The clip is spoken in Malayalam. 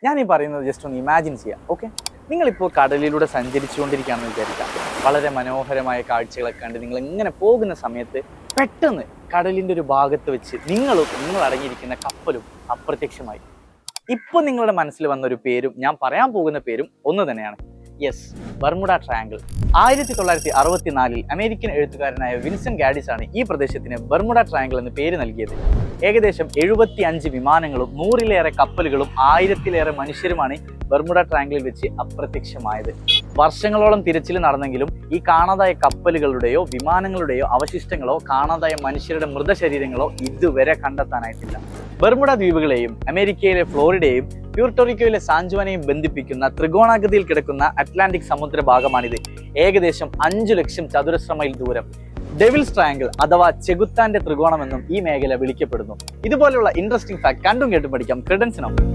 ഞാൻ ഈ പറയുന്നത് ജസ്റ്റ് ഒന്ന് ഇമാജിൻ ചെയ്യാം. ഓക്കെ, നിങ്ങളിപ്പോൾ കടലിലൂടെ സഞ്ചരിച്ചുകൊണ്ടിരിക്കുകയാണെന്ന് വിചാരിക്കാം. വളരെ മനോഹരമായ കാഴ്ചകളൊക്കെ കണ്ട് നിങ്ങൾ ഇങ്ങനെ പോകുന്ന സമയത്ത് പെട്ടെന്ന് കടലിൻ്റെ ഒരു ഭാഗത്ത് വെച്ച് നിങ്ങൾ അടങ്ങിയിരിക്കുന്ന കപ്പലും അപ്രത്യക്ഷമായി. ഇപ്പൊ നിങ്ങളുടെ മനസ്സിൽ വന്ന ഒരു പേരും ഞാൻ പറയാൻ പോകുന്ന പേരും ഒന്ന് തന്നെയാണ്. Yes, Bermuda triangle. 1964 അമേരിക്കൻ എഴുത്തുകാരനായ വിൻസെന്റ് ഗാഡിസ് ആണ് ഈ പ്രദേശത്തിന് ബർമുഡ ട്രയാങ്കിൾ എന്ന് പേര് നൽകിയത്. ഏകദേശം 75 വിമാനങ്ങളും 100-ലേറെ കപ്പലുകളും 1000-ലേറെ മനുഷ്യരുമാണ് ബർമുഡ ട്രയാങ്കിളിൽ വെച്ച് അപ്രത്യക്ഷമായത്. വർഷങ്ങളോളം തിരച്ചിൽ നടന്നെങ്കിലും ഈ കാണാതായ കപ്പലുകളുടെയോ വിമാനങ്ങളുടെയോ അവശിഷ്ടങ്ങളോ കാണാതായ മനുഷ്യരുടെ മൃതശരീരങ്ങളോ ഇതുവരെ കണ്ടെത്താനായിട്ടില്ല. ബർമുഡ ദ്വീപുകളെയും അമേരിക്കയിലെ ഫ്ലോറിഡയെയും പ്യൂർട്ടോറിക്കോയിലെ സാൻജുവാനെയും ബന്ധിപ്പിക്കുന്ന ത്രികോണാകൃതിയിൽ കിടക്കുന്ന അറ്റ്ലാന്റിക് സമുദ്ര ഭാഗമാണിത്. ഏകദേശം 5 ലക്ഷം ചതുരശ്ര മൈൽ ദൂരം. ഡെവിൾസ് ട്രയാങ്കിൾ അഥവാ ചെകുത്താന്റെ ത്രികോണമെന്നും ഈ മേഖല വിളിക്കപ്പെടുന്നു. ഇതുപോലെയുള്ള ഇൻട്രസ്റ്റിംഗ് ഫാക്ട് കണ്ടും കേട്ടും പഠിക്കാം ക്രെഡൻസിനൊപ്പം.